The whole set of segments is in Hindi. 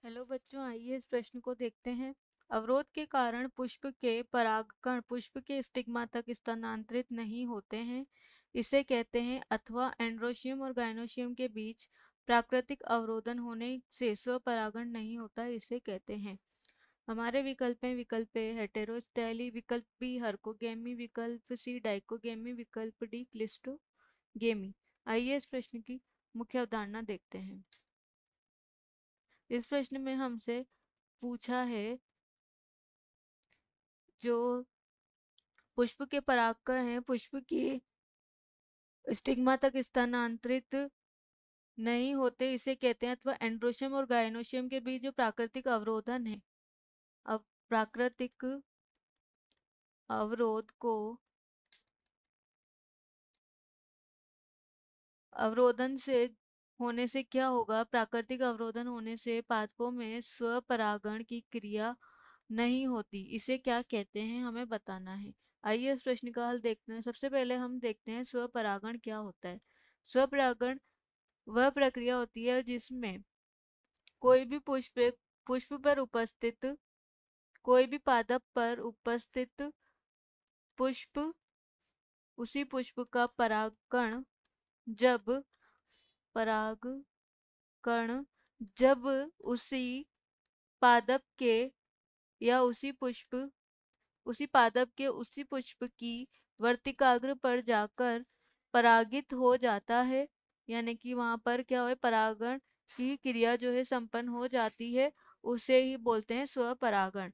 हेलो बच्चों, आइए इस प्रश्न को देखते हैं। अवरोध के कारण पुष्प के परागकण पुष्प के स्टिग्मा तक स्थानांतरित नहीं होते हैं, इसे कहते हैं। अथवा एंड्रोशियम और गायनोशियम के बीच प्राकृतिक अवरोधन होने से स्वपरागण नहीं होता, इसे कहते हैं। हमारे विकल्प हैं। विकल्प ए हेटेरोस्टाइली, विकल्प बी हरकोगेमी, विकल्प सी डाइकोगेमी, विकल्प डी क्लिस्टोगेमी। आइए इस प्रश्न की मुख्य अवधारणा देखते हैं। इस प्रश्न में हमसे पूछा है जो पुष्प के परागकण हैं पुष्प की स्टिग्मा तक स्थानांतरित नहीं होते, इसे कहते हैं। अथवा एंड्रोशियम और गायनोशियम के बीच जो प्राकृतिक अवरोधन है, अब प्राकृतिक अवरोध को अवरोधन से होने से क्या होगा, प्राकृतिक अवरोधन होने से पादपों में स्वपरागण की क्रिया नहीं होती, इसे क्या कहते हैं, हमें बताना है। आइए इस प्रश्न का हल देखते हैं। सबसे पहले हम देखते हैं स्वपरागण क्या होता है। स्वपरागण वह प्रक्रिया होती है जिसमें कोई भी पुष्प पर उपस्थित कोई भी पादप पर उपस्थित पुष्प उसी पुष्प का जब परागकण जब उसी पादप के या उसी पादप के उसी पुष्प की वर्तिकाग्र पर जाकर परागित हो जाता है, यानी कि वहां पर क्या हो, परागण की क्रिया जो है संपन्न हो जाती है, उसे ही बोलते हैं स्वपरागण।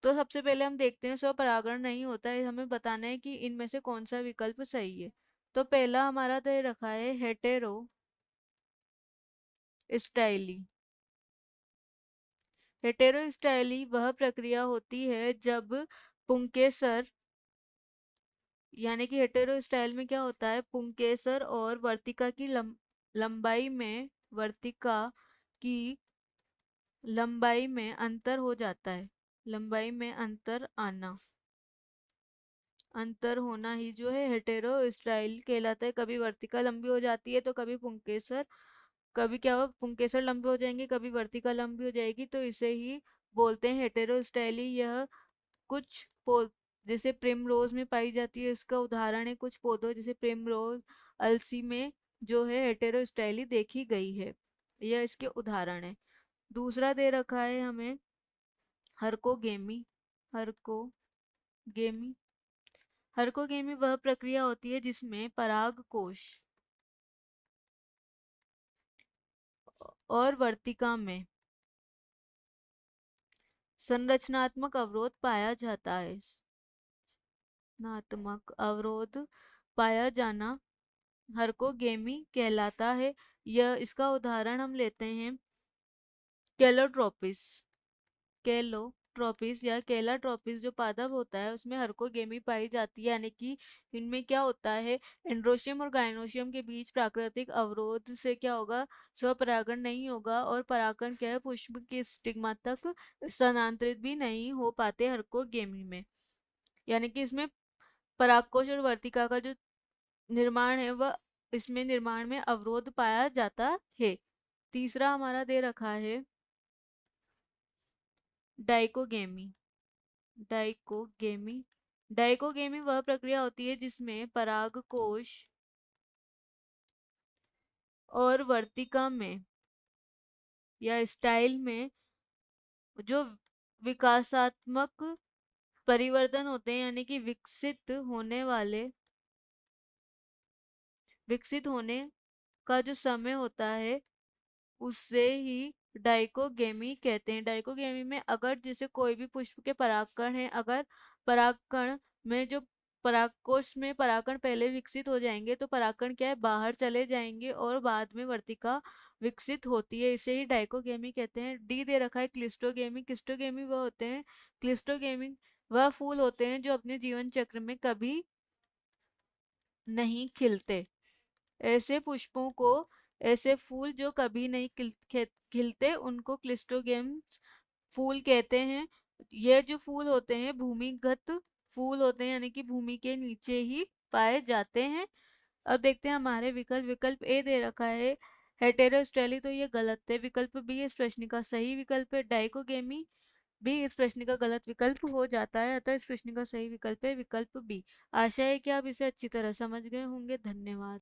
तो सबसे पहले हम देखते हैं स्वपरागण नहीं होता है, हमें बताना है कि इनमें से कौन सा विकल्प सही है। तो पहला हमारा दे रखा है हेटेरो स्टाइली। हेटेरोस्टाइली वह प्रक्रिया होती है जब पुंकेसर, यानी कि हेटेरोस्टाइल में क्या होता है, पुंकेसर और वर्तिका की लंबाई में वर्तिका की लंबाई में अंतर हो जाता है। लंबाई में अंतर होना ही जो है हेटेरोस्टाइल कहलाता है। कभी वर्तिका लंबी हो जाती है तो कभी पुंकेसर, कभी क्या हो, पुंकेसर लंबे हो जाएंगे, कभी वर्तिका लंबी हो जाएगी, तो इसे ही बोलते हैं हेटेरोस्टाइली। यह कुछ जैसे प्रिमरोज में पाई जाती है, इसका उदाहरण है कुछ पौधों जैसे प्रिमरोज, अलसी में जो है हेटेरोस्टाइली देखी गई है, यह इसके उदाहरण है। दूसरा दे रखा है हमें हरकोगेमी। हरकोगेमी हरकोगेमी वह प्रक्रिया होती है जिसमें परागकोश और वर्तिका में संरचनात्मक अवरोध पाया जाता है। संरचनात्मक अवरोध पाया जाना हरकोगेमी कहलाता है। यह इसका उदाहरण हम लेते हैं कैलोट्रोपिस। कैलोट्रोपिस या कैलाट्रोपिस जो पादप होता है उसमें हरकोगेमी पाई जाती है, यानी कि इनमें क्या होता है, एंड्रोशियम और गायनोशियम के बीच प्राकृतिक अवरोध से क्या होगा, स्वपरागण नहीं होगा और परागण क्या है, पुष्प के स्टिग्मा तक स्थानांतरित भी नहीं हो पाते हरकोगेमी में। यानी कि इसमें परागकोश और वर्तिका का जो निर्माण है वह इसमें निर्माण में अवरोध पाया जाता है। तीसरा हमारा दे रखा है डाइकोगेमी। डाइकोगेमी डाइकोगेमी वह प्रक्रिया होती है जिसमें परागकोश और वर्तिका में या स्टाइल में जो विकासात्मक परिवर्तन होते हैं, यानी कि विकसित होने का जो समय होता है उससे ही डाइकोगेमी कहते हैं। डाइकोगेमी में अगर जैसे कोई भी पुष्प के परागकण है, अगर परागकण में जो परागकोश में परागकण पहले विकसित हो जाएंगे तो परागकण क्या है, बाहर चले जाएंगे और बाद में वर्तिका विकसित होती है, इसे ही डाइकोगेमी कहते हैं। डी दे रखा है क्लिस्टोगेमी। क्लिस्टोगेमी वह होते हैं क्लिस्टोगेमी वह फूल होते हैं जो अपने जीवन चक्र में कभी नहीं खिलते। ऐसे पुष्पों को ऐसे फूल जो कभी नहीं खिलते उनको क्लिस्टोगेम्स फूल कहते हैं। ये जो फूल होते हैं भूमिगत फूल होते हैं, यानी कि भूमि के नीचे ही पाए जाते हैं। अब देखते हैं हमारे विकल्प। विकल्प ए दे रखा है हेटेरोस्टेली तो ये गलत है, विकल्प बी इस प्रश्न का सही विकल्प है। डाइकोगेमी भी इस प्रश्न का गलत विकल्प हो जाता है, अतः इस प्रश्न का सही विकल्प है विकल्प बी। आशा है कि आप इसे अच्छी तरह समझ गए होंगे। धन्यवाद।